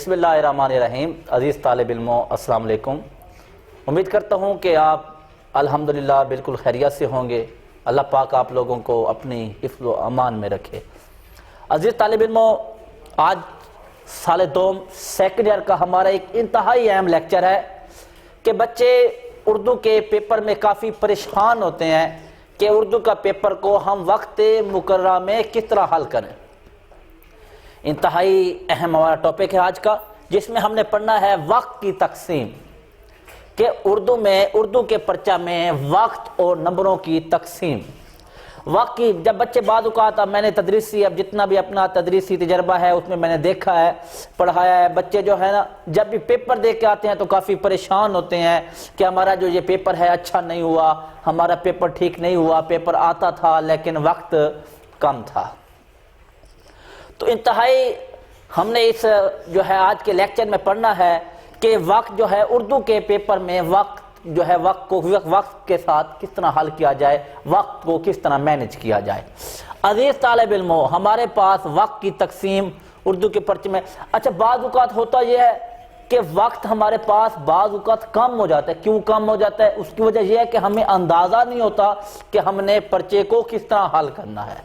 بسم اللہ الرحمن الرحیم۔ عزیز طالب علموں، السلام علیکم۔ امید کرتا ہوں کہ آپ الحمدللہ بالکل خیریت سے ہوں گے۔ اللہ پاک آپ لوگوں کو اپنی حفظ و امان میں رکھے۔ عزیز طالب علموں، آج سال دوم سیکنڈ ایئر کا ہمارا ایک انتہائی اہم لیکچر ہے کہ بچے اردو کے پیپر میں کافی پریشان ہوتے ہیں کہ اردو کا پیپر کو ہم وقت مقررہ میں کس طرح حل کریں۔ انتہائی اہم ہمارا ٹاپک ہے آج کا، جس میں ہم نے پڑھنا ہے وقت کی تقسیم، کہ اردو کے پرچہ میں وقت اور نمبروں کی تقسیم۔ وقت کی جب بچے بعض اوقات، اب میں نے اب جتنا بھی اپنا تدریسی تجربہ ہے اس میں میں نے دیکھا ہے، پڑھایا ہے، بچے جو ہے نا جب بھی پیپر دے کے آتے ہیں تو کافی پریشان ہوتے ہیں کہ ہمارا جو یہ پیپر ہے اچھا نہیں ہوا، ہمارا پیپر ٹھیک نہیں ہوا، پیپر آتا تھا لیکن وقت کم تھا۔ تو انتہائی ہم نے اس جو ہے آج کے لیکچر میں پڑھنا ہے کہ وقت جو ہے اردو کے پیپر میں وقت جو ہے وقت کے ساتھ کس طرح حل کیا جائے، وقت کو کس طرح مینج کیا جائے۔ عزیز طالب علموں، ہمارے پاس وقت کی تقسیم اردو کے پرچے میں اچھا بعض اوقات ہوتا یہ ہے کہ وقت ہمارے پاس بعض اوقات کم ہو جاتا ہے۔ کیوں کم ہو جاتا ہے؟ اس کی وجہ یہ ہے کہ ہمیں اندازہ نہیں ہوتا کہ ہم نے پرچے کو کس طرح حل کرنا ہے۔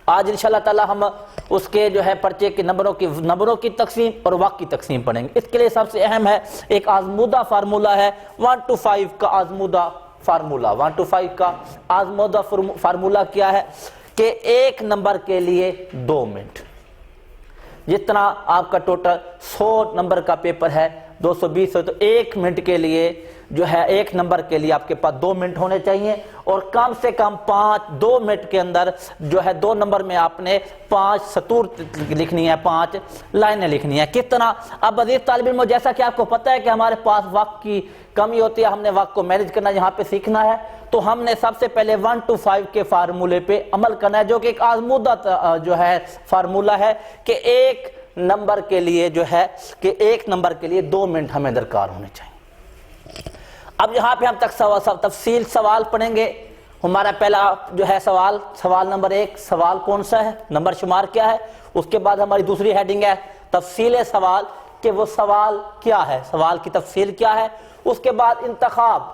آج انشاءاللہ تعالی ہم اس کے جو ہے پرچے کے نمبروں کی تقسیم اور وقت کی تقسیم پڑھیں گے۔ اس کے لیے سب سے اہم ہے ایک آزمودہ فارمولہ ہے 1 to 5 کا آزمودہ فارمولہ۔ 1 to 5 کا آزمودہ فارمولہ کیا ہے کہ ایک نمبر کے لیے 2 منٹ۔ جتنا آپ کا ٹوٹل 100 نمبر کا پیپر ہے، 220 ہے، تو ایک منٹ کے لیے جو ہے ایک نمبر کے لیے آپ کے پاس 2 منٹ ہونے چاہیے، اور کم سے کم 2 منٹ کے اندر جو ہے 2 نمبر میں آپ نے 5 سطور لکھنی ہے، 5 لائنیں لکھنی ہے۔ کس طرح؟ اب عزیز طالب علموں، جیسا کہ آپ کو پتہ ہے کہ ہمارے پاس وقت کی کمی ہوتی ہے، ہم نے وقت کو مینج کرنا یہاں پہ سیکھنا ہے، تو ہم نے سب سے پہلے 1 to 5 کے فارمولے پہ عمل کرنا ہے، جو کہ ایک آزمودہ جو ہے فارمولہ ہے کہ ایک نمبر کے لیے جو ہے کہ ایک نمبر کے لیے 2 منٹ ہمیں درکار ہونے چاہیے۔ اب یہاں پہ ہم تفصیل سوال پڑھیں گے۔ ہمارا پہلا جو ہے سوال نمبر 1، سوال کون سا ہے، نمبر شمار کیا ہے۔ اس کے بعد ہماری دوسری ہیڈنگ ہے تفصیل سوال، کہ وہ سوال کیا ہے، سوال کی تفصیل کیا ہے۔ اس کے بعد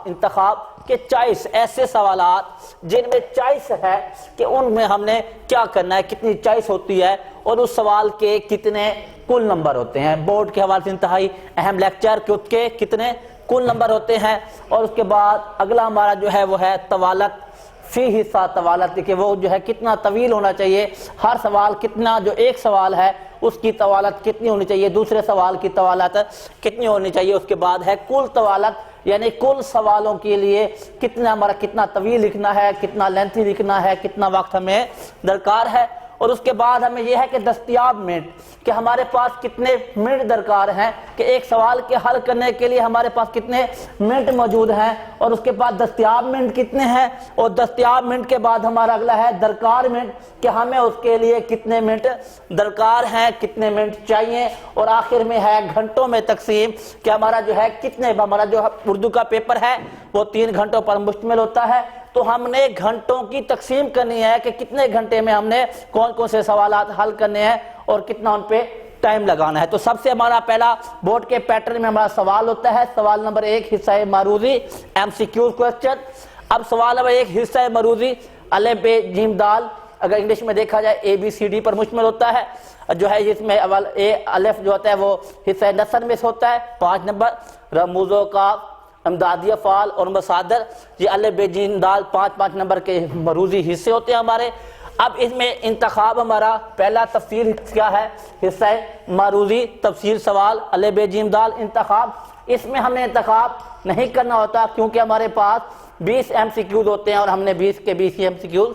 انتخاب کے چوائس، ایسے سوالات جن میں چوائس ہے کہ ان میں ہم نے کیا کرنا ہے، کتنی چوائس ہوتی ہے، اور اس سوال کے کتنے کل نمبر ہوتے ہیں۔ بورڈ کے حوالے سے انتہائی اہم لیکچر کہ اس کے کتنے کل نمبر ہوتے ہیں۔ اور اس کے بعد اگلا ہمارا جو ہے وہ ہے طوالت، فی حصہ طوالت، کہ وہ جو ہے کتنا طویل ہونا چاہیے، ہر سوال کتنا، جو ایک سوال ہے اس کی طوالت کتنی ہونی چاہیے، دوسرے سوال کی طوالت کتنی ہونی چاہیے۔ اس کے بعد ہے کل طوالت، یعنی کل سوالوں کے لیے کتنا طویل لکھنا ہے، کتنا لینتھی لکھنا ہے، کتنا وقت ہمیں درکار ہے۔ اور اس کے بعد ہمیں یہ ہے کہ دستیاب منٹ، کہ ہمارے پاس کتنے منٹ درکار ہیں، کہ ایک سوال کے حل کرنے کے لیے ہمارے پاس کتنے منٹ موجود ہیں، اور اس کے بعد دستیاب منٹ کتنے ہیں، اور دستیاب منٹ کے بعد ہمارا اگلا ہے درکار منٹ، کہ ہمیں اس کے لیے کتنے منٹ درکار ہیں، کتنے منٹ چاہیے۔ اور آخر میں ہے گھنٹوں میں تقسیم، کہ ہمارا جو ہے ہمارا جو اردو کا پیپر ہے وہ 3 گھنٹوں پر مشتمل ہوتا ہے، تو ہم نے گھنٹوں کی تقسیم کرنی ہے کہ کتنے گھنٹے میں ہم نے کون سے سوالات حل کرنے ہیں اور کتنا ان پہ ٹائم لگانا ہے۔ تو سب سے ہمارا پہلا بورڈ کے پیٹرن میں ہمارا سوال ہوتا ہے، سوال نمبر 1 حصہ معروضی MCQ کوسچن۔ اب سوال نمبر 1 حصہ معروضی الف ب ج د، اگر انگلش میں دیکھا جائے ABCD پر مشتمل ہوتا ہے، جو ہے جس میں اول الف جو ہوتا ہے وہ حصہ نثر میں سے ہوتا ہے، 5 نمبر، رموز و کاف، امدادی افعال اور مصادر، یہ الف ب ج د 5 نمبر کے معروضی حصے ہوتے ہیں ہمارے۔ اب اس میں انتخاب ہمارا پہلا تفصیل کیا ہے، حصہ معروضی تفصیل سوال الف ب ج د انتخاب۔ اس میں ہم نے انتخاب نہیں کرنا ہوتا کیونکہ ہمارے پاس 20 MCQs ہوتے ہیں اور ہم نے 20 کے 20 MCQs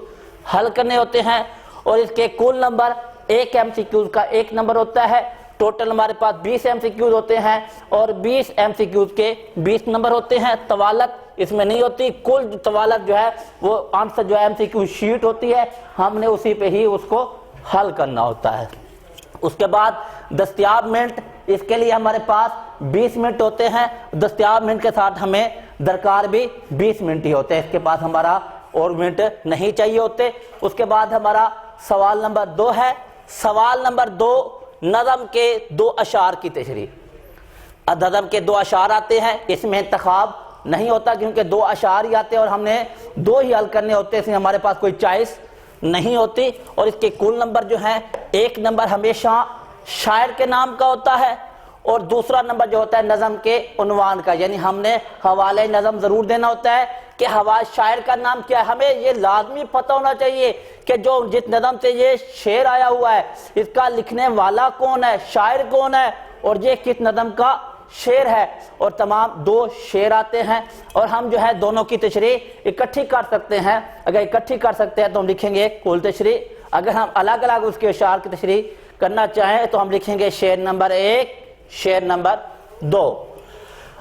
حل کرنے ہوتے ہیں، اور اس کے کل نمبر ایک MCQs کا 1 نمبر ہوتا ہے۔ ٹوٹل ہمارے پاس 20 MCQs ہوتے ہیں اور 20 MCQs کے 20 نمبر ہوتے ہیں۔ طوالت اس میں نہیں ہوتی، کل طوالت جو ہے وہ آنسر جو ہے MCQ شیٹ ہوتی ہے، ہم نے اسی پہ ہی اس کو حل کرنا ہوتا ہے۔ اس کے بعد دستیاب منٹ، اس کے لیے ہمارے پاس 20 منٹ ہوتے ہیں، دستیاب منٹ کے ساتھ ہمیں درکار بھی 20 منٹ ہی ہوتے ہیں، اس کے بعد ہمارا اور منٹ نہیں چاہیے ہوتے۔ اس کے بعد ہمارا سوال نمبر 2 ہے۔ سوال نمبر 2 نظم کے 2 اشعار کی تشریح۔ نظم کے 2 اشعار آتے ہیں، اس میں انتخاب نہیں ہوتا کیونکہ 2 اشعار ہی آتے ہیں اور ہم نے 2 ہی حل کرنے ہوتے ہیں، اس میں ہمارے پاس کوئی چوائس نہیں ہوتی۔ اور اس کے کل نمبر جو ہیں، 1 نمبر ہمیشہ شاعر کے نام کا ہوتا ہے اور دوسرا نمبر جو ہوتا ہے نظم کے عنوان کا، یعنی ہم نے حوالہ نظم ضرور دینا ہوتا ہے کہ شاعر کا نام کیا ہے۔ ہمیں یہ لازمی پتہ ہونا چاہیے کہ جس نظم سے یہ شعر آیا ہوا ہے اس کا لکھنے والا کون ہے، شاعر کون ہے، اور یہ کس نظم کا شعر ہے۔ اور تمام 2 شعر آتے ہیں اور ہم جو ہے دونوں کی تشریح اکٹھی کر سکتے ہیں۔ اگر اکٹھی کر سکتے ہیں تو ہم لکھیں گے کل تشریح، اگر ہم الگ الگ اس کے اشعار کی تشریح کرنا چاہیں تو ہم لکھیں گے شعر نمبر 1، شعر نمبر 2۔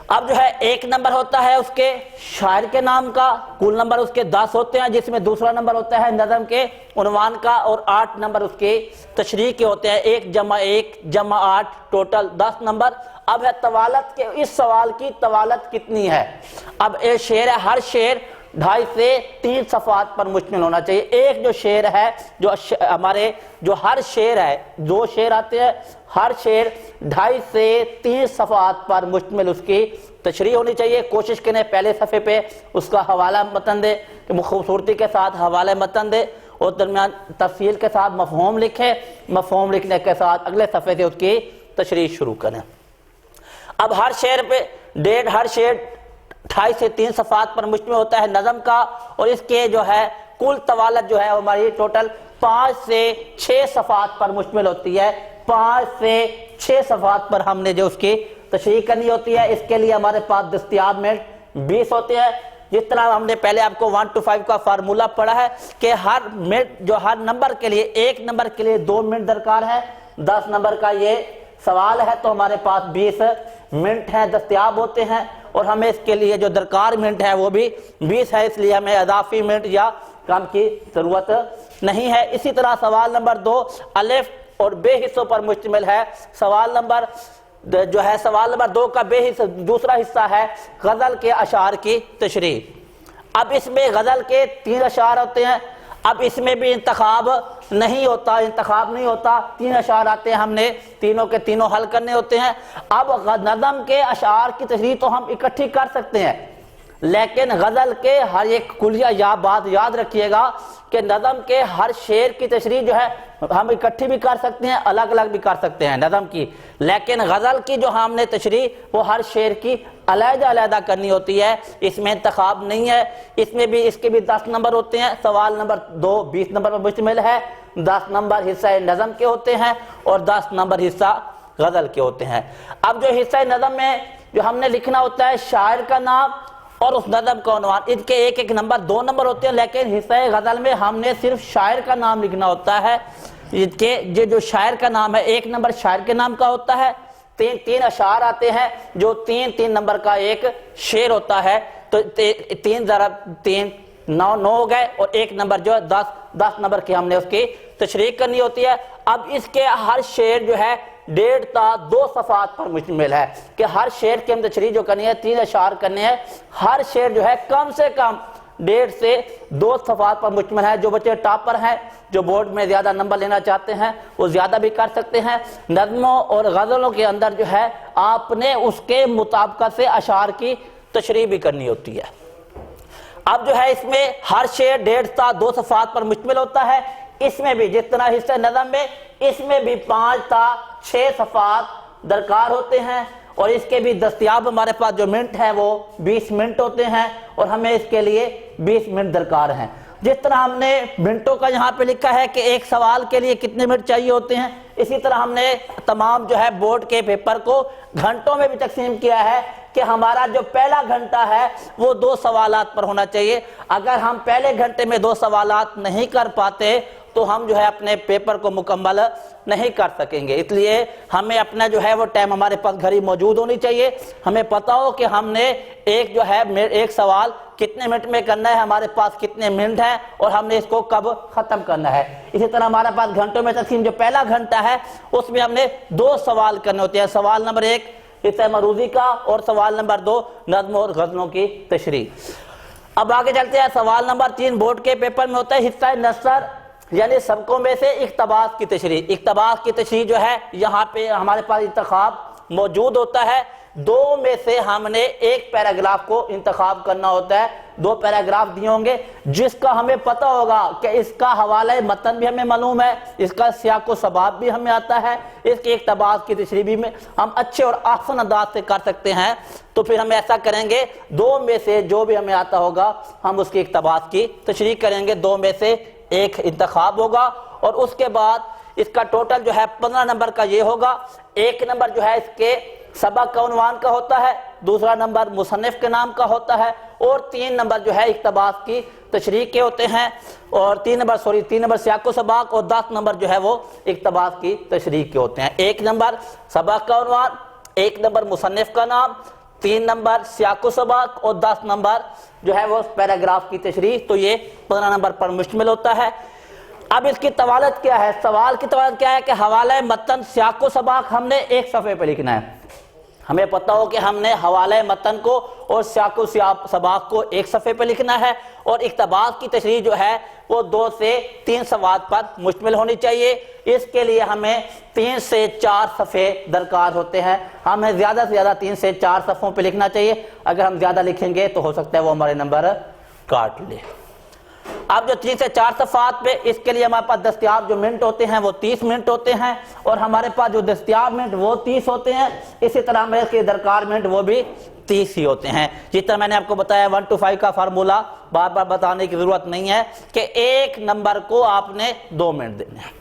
اب جو ہے 1 نمبر ہوتا ہے اس کے شاعر کے نام کا، کل نمبر اس کے 10 ہوتے ہیں، جس میں دوسرا نمبر ہوتا ہے نظم کے عنوان کا، اور 8 نمبر اس کے تشریح کے ہوتے ہیں، 1 + 1 + 8 ٹوٹل 10 نمبر۔ اب ہے طوالت کے، اس سوال کی طوالت کتنی ہے۔ اب ایک شعر ہے، ہر شعر 2.5 سے 3 صفحات پر مشتمل ہونا چاہیے۔ ایک جو شعر ہے جو ہمارے جو ہر شعر ہے، 2 شعر آتے ہیں، ہر شعر 2.5 سے 3 صفحات پر مشتمل اس کی تشریح ہونی چاہیے۔ کوشش کریں پہلے صفحے پہ اس کا حوالہ متن دے، خوبصورتی کے ساتھ حوالہ متن دے اور درمیان تفصیل کے ساتھ مفہوم لکھیں، مفہوم لکھنے کے ساتھ اگلے صفحے سے اس کی تشریح شروع کریں۔ اب ہر شعر پہ ہر شعر 2.5 سے 3 صفحات پر مشتمل ہوتا ہے نظم کا، اور اس کے جو ہے کل طوالت جو ہے ہماری ٹوٹل 5 سے 6 صفحات پر مشتمل ہوتی ہے۔ 5 سے 6 صفحات پر ہم نے جو اس کی تشریح کرنی ہوتی ہے۔ اس کے لیے ہمارے پاس دستیاب منٹ 20 ہوتے ہیں۔ جس طرح ہم نے پہلے آپ کو 1 to 5 کا فارمولہ پڑھا ہے کہ ہر منٹ جو ہر نمبر کے لیے، 1 نمبر کے لیے 2 منٹ درکار ہے۔ 10 نمبر کا یہ سوال ہے تو ہمارے پاس 20 منٹ ہیں دستیاب ہوتے ہیں، اور ہمیں اس کے لیے جو درکار منٹ ہے وہ بھی 20 ہے، اس لیے ہمیں اضافی منٹ یا کم کی ضرورت نہیں ہے۔ اسی طرح سوال نمبر 2 الف اور بے حصوں پر مشتمل ہے۔ سوال نمبر 2 کا بے حصہ دوسرا حصہ ہے غزل کے اشعار کی تشریح۔ اب اس میں غزل کے 3 اشعار ہوتے ہیں، اب اس میں بھی انتخاب نہیں ہوتا، 3 اشعار آتے ہیں، ہم نے تینوں کے تینوں حل کرنے ہوتے ہیں۔ اب نظم کے اشعار کی تشریح تو ہم اکٹھی کر سکتے ہیں، لیکن غزل کے ہر ایک کلیہ یا بات یاد رکھیے گا کہ نظم کے ہر شعر کی تشریح جو ہے ہم اکٹھی بھی کر سکتے ہیں، الگ الگ بھی کر سکتے ہیں نظم کی، لیکن غزل کی جو ہم نے تشریح وہ ہر شعر کی علیحدہ علیحدہ کرنی ہوتی ہے، اس میں انتخاب نہیں ہے۔ اس کے بھی 10 نمبر ہوتے ہیں۔ سوال نمبر 2 20 نمبر پر مشتمل ہے، 10 نمبر حصہ نظم کے ہوتے ہیں اور 10 نمبر حصہ غزل کے ہوتے ہیں۔ اب جو حصہ نظم میں جو ہم نے لکھنا ہوتا ہے شاعر کا نام اور اس نظم کا عنوان، ان کے ایک نمبر 2 نمبر ہوتے ہیں، لیکن حصہ غزل میں ہم نے صرف شاعر کا نام لکھنا ہوتا ہے کہ جو شاعر کا نام ہے 1 نمبر شاعر کے نام کا ہوتا ہے۔ 3 اشعار آتے ہیں جو 3 نمبر کا ایک شعر ہوتا ہے، تو 3 ضرب 3 9 ہو گئے، اور 1 نمبر جو ہے 10 نمبر کی ہم نے اس کی تشریح کرنی ہوتی ہے۔ اب اس کے ہر شعر جو ہے 1.5 تا 2 صفحات پر مشتمل ہے کہ ہر شعر کی ہم تشریح جو کرنی ہے 3 اشعار کرنے ہیں، ہر شعر جو ہے کم سے کم 1.5 سے 2 صفحات پر مشتمل ہے۔ جو بچے ٹاپر ہیں، جو بورڈ میں زیادہ نمبر لینا چاہتے ہیں، وہ زیادہ بھی کر سکتے ہیں۔ نظموں اور غزلوں کے اندر جو ہے آپ نے اس کے مطابقت سے اشعار کی تشریح بھی کرنی ہوتی ہے۔ اب جو ہے اس میں ہر شعر 1.5 تا 2 صفحات پر مشتمل ہوتا ہے۔ اس میں بھی جتنا حصہ نظم میں، اس میں بھی 5 تا 6 صفحات درکار ہوتے ہیں، اور اس کے بھی دستیاب ہمارے پاس جو منٹ ہے وہ 20 منٹ ہوتے ہیں، اور ہمیں اس کے لیے 20 منٹ درکار ہیں۔ جس طرح ہم نے منٹوں کا یہاں پہ لکھا ہے کہ ایک سوال کے لیے کتنے منٹ چاہیے ہوتے ہیں، اسی طرح ہم نے تمام جو ہے بورڈ کے پیپر کو گھنٹوں میں بھی تقسیم کیا ہے کہ ہمارا جو پہلا گھنٹہ ہے وہ 2 سوالات پر ہونا چاہیے۔ اگر ہم پہلے گھنٹے میں 2 سوالات نہیں کر پاتے تو ہم جو ہے اپنے پیپر کو مکمل نہیں کر سکیں گے، اس لیے ہمیں اپنا جو ہے وہ ٹائم ہمارے پاس گھڑی موجود ہونی چاہیے، ہمیں پتہ ہو کہ ہم نے ایک سوال کتنے منٹ میں کرنا ہے، ہمارے پاس کتنے منٹ ہیں اور ہم نے اس کو کب ختم کرنا ہے۔ اسی طرح ہمارے پاس گھنٹوں میں تقسیم جو پہلا گھنٹہ ہے اس میں ہم نے 2 سوال کرنے ہوتے ہیں، سوال نمبر 1 حصہ مروزی کا اور سوال نمبر 2 نظموں اور غزلوں کی تشریح۔ اب آگے چلتے ہیں، سوال نمبر 3 بورڈ کے پیپر میں ہوتا ہے حصہ نثر یعنی سبقوں میں سے اقتباس کی تشریح۔ اقتباس کی تشریح جو ہے یہاں پہ ہمارے پاس انتخاب موجود ہوتا ہے، دو میں سے ہم نے ایک پیراگراف کو انتخاب کرنا ہوتا ہے، دو پیراگراف دیے ہوں گے جس کا ہمیں پتہ ہوگا کہ اس کا حوالہ متن بھی ہمیں معلوم ہے، اس کا سیاق و سباق بھی ہمیں آتا ہے، اس کے اقتباس کی تشریح بھی میں ہم اچھے اور احسن انداز سے کر سکتے ہیں۔ تو پھر ہم ایسا کریں گے، دو میں سے جو بھی ہمیں آتا ہوگا ہم اس کے اقتباس کی تشریح کریں گے، دو میں سے ایک انتخاب ہوگا، اور اس کے بعد اس کا ٹوٹل جو ہے 15 نمبر کا یہ ہوگا۔ ایک نمبر جو ہے اس کے سبق کا عنوان کا ہوتا ہے، دوسرا نمبر مصنف کے نام کا ہوتا ہے، اور 3 نمبر جو ہے اقتباس کی تشریح کے ہوتے ہیں، اور 3 نمبر سیاق و سباق، اور 10 نمبر جو ہے وہ اقتباس کی تشریح کے ہوتے ہیں۔ 1 نمبر سبق کا عنوان، 1 نمبر مصنف کا نام، 3 نمبر سیاق و سباق، اور 10 نمبر جو ہے وہ پیراگراف کی تشریح۔ تو یہ 15 نمبر پر مشتمل ہوتا ہے۔ اب اس کی طوالت کیا ہے؟ سوال کی طوالت کیا ہے کہ حوالہ متن سیاق و سباق ہم نے ایک صفحے پہ لکھنا ہے۔ ہمیں پتہ ہو کہ ہم نے حوالہ متن کو اور سیاق و سباق کو ایک صفحے پہ لکھنا ہے، اور اقتباس کی تشریح جو ہے وہ 2 سے 3 صفحات پر مشتمل ہونی چاہیے۔ اس کے لیے ہمیں 3 سے 4 صفحے درکار ہوتے ہیں، ہمیں زیادہ سے زیادہ 3 سے 4 صفحوں پہ لکھنا چاہیے۔ اگر ہم زیادہ لکھیں گے تو ہو سکتا ہے وہ ہمارے نمبر کاٹ لے۔ اب جو 3 سے 4 صفحات پہ، اس کے لیے ہمارے پاس دستیاب جو منٹ ہوتے ہیں وہ 30 منٹ ہوتے ہیں، اور ہمارے پاس جو دستیاب منٹ وہ 30 ہوتے ہیں، اسی طرح میں کے درکار منٹ وہ بھی 30 ہی ہوتے ہیں۔ جس طرح میں نے آپ کو بتایا 1 to 5 کا فارمولہ بار بار بتانے کی ضرورت نہیں ہے کہ ایک نمبر کو آپ نے 2 منٹ دینے ہیں۔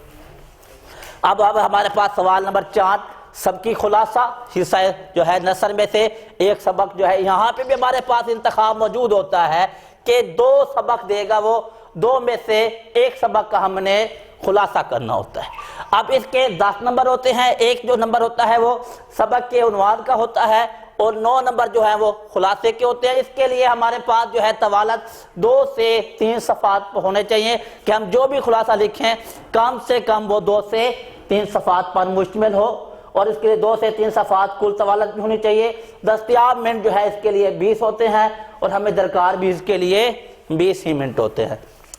اب ہمارے پاس سوال نمبر 4، سب کی خلاصہ حصہ جو ہے نثر میں سے ایک سبق جو ہے، یہاں پہ بھی ہمارے پاس انتخاب موجود ہوتا ہے کہ 2 سبق دے گا، وہ 2 میں سے ایک سبق کا ہم نے خلاصہ کرنا ہوتا ہے۔ اب اس کے 10 نمبر ہوتے ہیں، ایک جو نمبر ہوتا ہے وہ سبق کے عنوان کا ہوتا ہے، اور 9 نمبر جو ہیں وہ خلاصے کے ہوتے ہیں۔ اس کے لیے ہمارے پاس جو ہے طوالت 2 سے 3 صفحات ہونے چاہیے کہ ہم جو بھی خلاصہ لکھیں کم سے کم وہ 2 سے 3 صفحات پر مشتمل ہو، اور اس کے لیے 2 سے 3 صفحات کل طوالت بھی ہونی چاہیے۔ دستیاب منٹ جو ہے اس کے لیے 20 ہوتے ہیں، اور ہمیں درکار بھی اس کے لیے 20 ہی منٹ ہوتے ہیں۔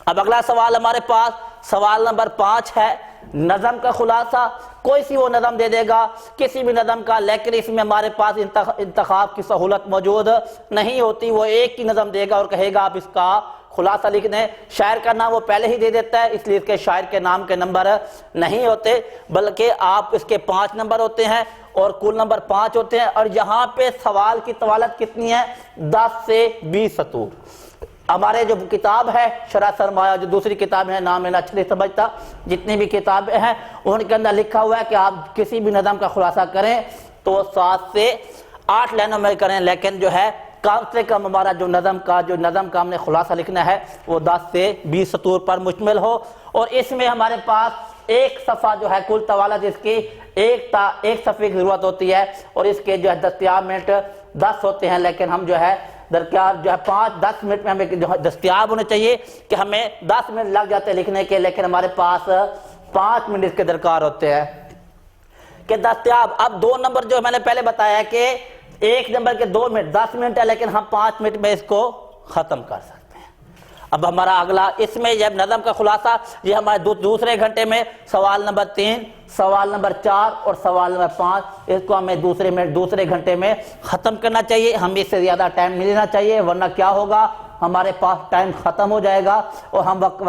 اب اگلا سوال ہمارے پاس سوال نمبر 5 ہے، نظم کا خلاصہ۔ کوئی سی وہ نظم دے دے گا، کسی بھی نظم کا، لیکن اس میں ہمارے پاس انتخاب کی سہولت موجود نہیں ہوتی، وہ ایک ہی نظم دے گا اور کہے گا آپ اس کا خلاصہ لکھ دیں۔ شاعر کا نام وہ پہلے ہی دے دیتا ہے، اس لیے اس کے شاعر کے نام کے نمبر نہیں ہوتے، بلکہ آپ اس کے 5 نمبر ہوتے ہیں، اور کل نمبر 5 ہوتے ہیں۔ اور یہاں پہ سوال کی طوالت کتنی ہے؟ 10 سے 20 سطور۔ ہمارے جو کتاب ہے شرح سرمایہ، جو دوسری کتاب ہے، نام میں اچھا نہیں سمجھتا، جتنی بھی کتابیں ہیں ان کے اندر لکھا ہوا ہے کہ آپ کسی بھی نظم کا خلاصہ کریں تو 7 سے 8 لائنوں میں کریں، لیکن جو ہے کم سے کم ہمارا جو نظم کا ہم نے خلاصہ لکھنا ہے وہ 10 سے 20 سطور پر مشتمل ہو، اور اس میں ہمارے پاس ایک صفحہ جو ہے کل طوالت اس کی ایک صفحے کی ضرورت ہوتی ہے، اور اس کے جو ہے دستیاب منٹ 10 ہوتے ہیں، لیکن ہم جو ہے درکار جو ہے 5-10 منٹ میں ہمیں جو دستیاب ہونے چاہیے کہ ہمیں 10 منٹ لگ جاتے ہیں لکھنے کے، لیکن ہمارے پاس 5 منٹ اس کے درکار ہوتے ہیں کہ دستیاب۔ اب 2 نمبر جو میں نے پہلے بتایا کہ ایک نمبر کے 2 منٹ 10 منٹ ہے، لیکن ہم 5 منٹ میں اس کو ختم کر سکتے ہیں۔ اب ہمارا اگلا، اس میں جب نظم کا خلاصہ یہ ہمارے دوسرے گھنٹے میں سوال نمبر 3، سوال نمبر 4 اور سوال نمبر 5، اس کو ہمیں دوسرے گھنٹے میں ختم کرنا چاہیے۔ ہم اس سے زیادہ ٹائم نہیں لینا چاہیے، ورنہ کیا ہوگا، ہمارے پاس ٹائم ختم ہو جائے گا، اور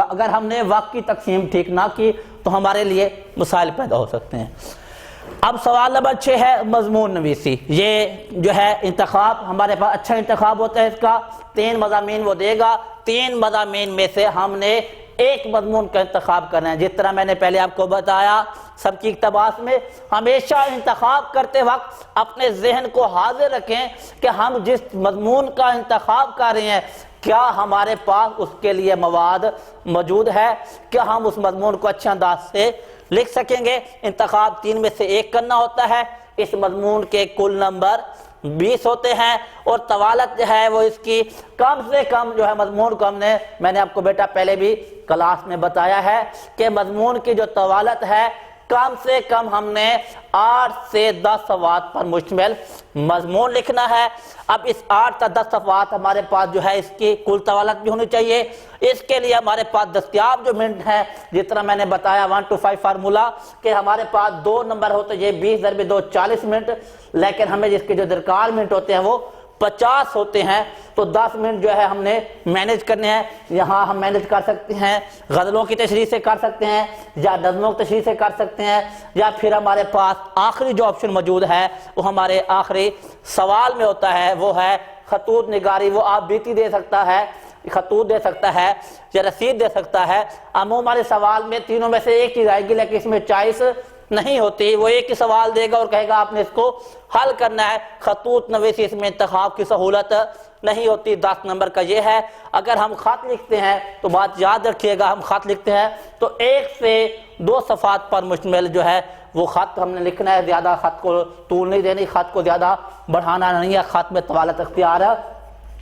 اگر ہم نے وقت کی تقسیم ٹھیک نہ کی تو ہمارے لیے مسائل پیدا ہو سکتے ہیں۔ اب سوال نمبر 6 ہے مضمون نویسی۔ یہ جو ہے انتخاب ہمارے پاس اچھا انتخاب ہوتا ہے اس کا، 3 مضامین وہ دے گا، 3 مضامین میں سے ہم نے ایک مضمون کا انتخاب کرنا ہے۔ جس طرح میں نے پہلے آپ کو بتایا سب کی اقتباس میں، ہمیشہ انتخاب کرتے وقت اپنے ذہن کو حاضر رکھیں کہ ہم جس مضمون کا انتخاب کر رہے ہیں کیا ہمارے پاس اس کے لیے مواد موجود ہے، کیا ہم اس مضمون کو اچھے انداز سے لکھ سکیں گے۔ انتخاب 3 میں سے ایک کرنا ہوتا ہے۔ اس مضمون کے کل نمبر 20 ہوتے ہیں، اور طوالت جو ہے وہ اس کی کم سے کم جو ہے مضمون کو میں نے آپ کو بیٹا پہلے بھی کلاس میں بتایا ہے کہ مضمون کی جو طوالت ہے کم سے کم ہم نے 8 سے 10 صفحات پر مشتمل مضمون لکھنا ہے۔ اب اس 8 تا 10 صفحات ہمارے پاس جو ہے اس کی کل طوالت بھی ہونی چاہیے۔ اس کے لیے ہمارے پاس دستیاب جو منٹ ہیں، جس طرح میں نے بتایا 1 to 5 فارمولا کہ ہمارے پاس 2 نمبر ہوتے ہیں 20 ضرب 2 40 منٹ، لیکن ہمیں جس کے جو درکار منٹ ہوتے ہیں وہ 50 ہوتے ہیں، تو 10 منٹ جو ہے ہم نے مینیج کرنے ہیں۔ یہاں ہم مینیج کر سکتے ہیں غزلوں کی تشریح سے کر سکتے ہیں، یا نظموں کی تشریح سے کر سکتے ہیں، یا پھر ہمارے پاس آخری جو آپشن موجود ہے وہ ہمارے آخری سوال میں ہوتا ہے، وہ ہے خطوط نگاری۔ وہ آپ بیتی دے سکتا ہے، خطوط دے سکتا ہے، یا رسید دے سکتا ہے۔ عموماً ہمارے سوال میں تینوں میں سے ایک چیز آئے گی، لیکن اس میں چوائس نہیں ہوتی۔ وہ ایک ہی سوال دے گا اور کہے گا آپ نے اس کو حل کرنا ہے۔ خطوط نویسی اس میں انتخاب کی سہولت نہیں ہوتی۔ 10 نمبر کا یہ ہے، اگر ہم خط لکھتے ہیں تو بات یاد رکھیے گا، ہم خط لکھتے ہیں تو 1 سے 2 صفحات پر مشتمل جو ہے وہ خط ہم نے لکھنا ہے۔ زیادہ خط کو طول نہیں دینی، خط کو زیادہ بڑھانا نہیں ہے، خط میں طوالت اختیار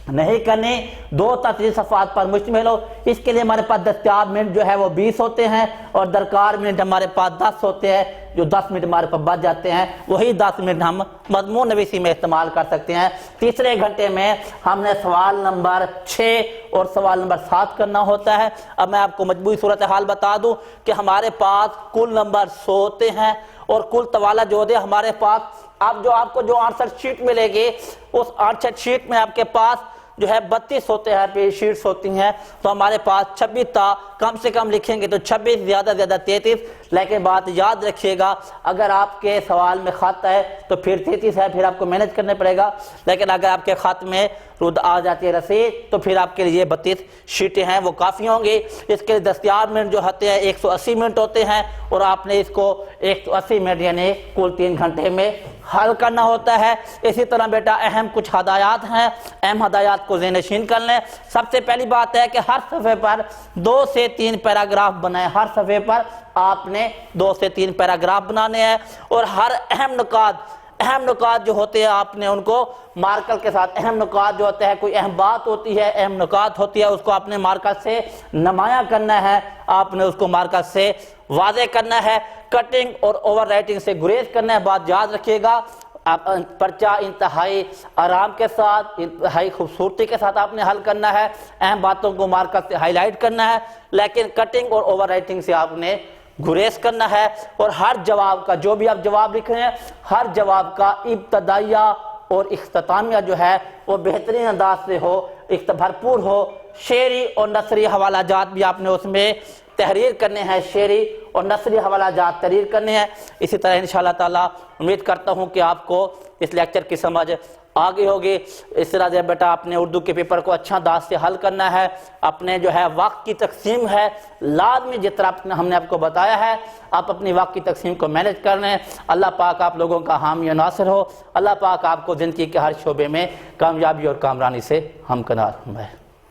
نہیں کرنی، 2 تا 3 صفحات پر مشتمل ہو۔ اس کے لیے ہمارے پاس دستیاب منٹ جو ہے وہ 20 ہوتے ہیں، اور درکار منٹ ہمارے پاس 10 ہوتے ہیں۔ جو 10 منٹ ہمارے پاس بچ جاتے ہیں وہی 10 منٹ ہم مضمون نویسی میں استعمال کر سکتے ہیں۔ تیسرے گھنٹے میں ہم نے سوال نمبر 6 اور سوال نمبر 7 کرنا ہوتا ہے۔ اب میں آپ کو مجموعی صورتحال بتا دوں کہ ہمارے پاس کل نمبر 100 ہوتے ہیں، اور کل طوالت جو ہوتے ہیں ہمارے پاس، اب جو آپ کو جو آنسر شیٹ ملے گی اس آنسر شیٹ میں آپ کے پاس جو ہے 32 ہوتے ہیں، پہ شیٹس ہوتی ہیں، تو ہمارے پاس 26 تا کم سے کم لکھیں گے تو 26 زیادہ 33۔ لیکن بات یاد رکھیے گا، اگر آپ کے سوال میں خط ہے تو پھر 33 ہے، پھر آپ کو مینیج کرنے پڑے گا۔ لیکن اگر آپ کے خط میں رد آ جاتی ہے رسید تو پھر آپ کے لیے 32 شیٹیں ہیں وہ کافی ہوں گی۔ اس کے دستیاب منٹ جو ہوتے ہیں 180 منٹ ہوتے ہیں، اور آپ نے اس کو 180 منٹ یعنی کل 3 گھنٹے میں حل کرنا ہوتا ہے۔ اسی طرح بیٹا اہم کچھ ہدایات ہیں، اہم ہدایات کو ذہن نشین کر لیں۔ سب سے پہلی بات ہے کہ ہر صفحے پر 2 سے 3 پیراگراف بنائیں۔ ہر صفحے پر آپ نے 2 سے 3 پیراگراف بنانے ہیں، اور ہر اہم نکات جو ہوتے ہیں آپ نے ان کو مارکر کے ساتھ، اہم نکات جو ہوتے ہیں، کوئی اہم بات ہوتی ہے، اہم نکات ہوتی ہے، اس کو آپ نے مارکر سے نمایاں کرنا ہے، آپ نے اس کو مارکر سے واضح کرنا ہے۔ کٹنگ اور اوور رائٹنگ سے گریز کرنا ہے، بات یاد رکھیے گا۔ پرچہ انتہائی آرام کے ساتھ، انتہائی خوبصورتی کے ساتھ آپ نے حل کرنا ہے، اہم باتوں کو مارکر سے ہائی لائٹ کرنا ہے، لیکن کٹنگ اور اوور رائٹنگ سے آپ نے گریز کرنا ہے۔ اور ہر جواب کا، جو بھی آپ جواب لکھ رہے ہیں، ہر جواب کا ابتدائیہ اور اختتامیہ جو ہے وہ بہترین انداز سے ہو، بھرپور ہو۔ شعری اور نثری حوالہ جات بھی آپ نے اس میں تحریر کرنے ہیں، شعری اور نثری حوالہ جات تحریر کرنے ہیں۔ اسی طرح انشاءاللہ تعالیٰ امید کرتا ہوں کہ آپ کو اس لیکچر کی سمجھ آگے ہوگی۔ اس طرح سے بیٹا اپنے اردو کے پیپر کو اچھا انداز سے حل کرنا ہے۔ اپنے جو ہے وقت کی تقسیم ہے لازمی، جس طرح ہم نے آپ کو بتایا ہے، آپ اپنی وقت کی تقسیم کو مینیج کر لیں۔ اللہ پاک آپ لوگوں کا حامی و ناصر ہو۔ اللہ پاک آپ کو زندگی کے ہر شعبے میں کامیابی اور کامرانی سے ہمکنار ہوں۔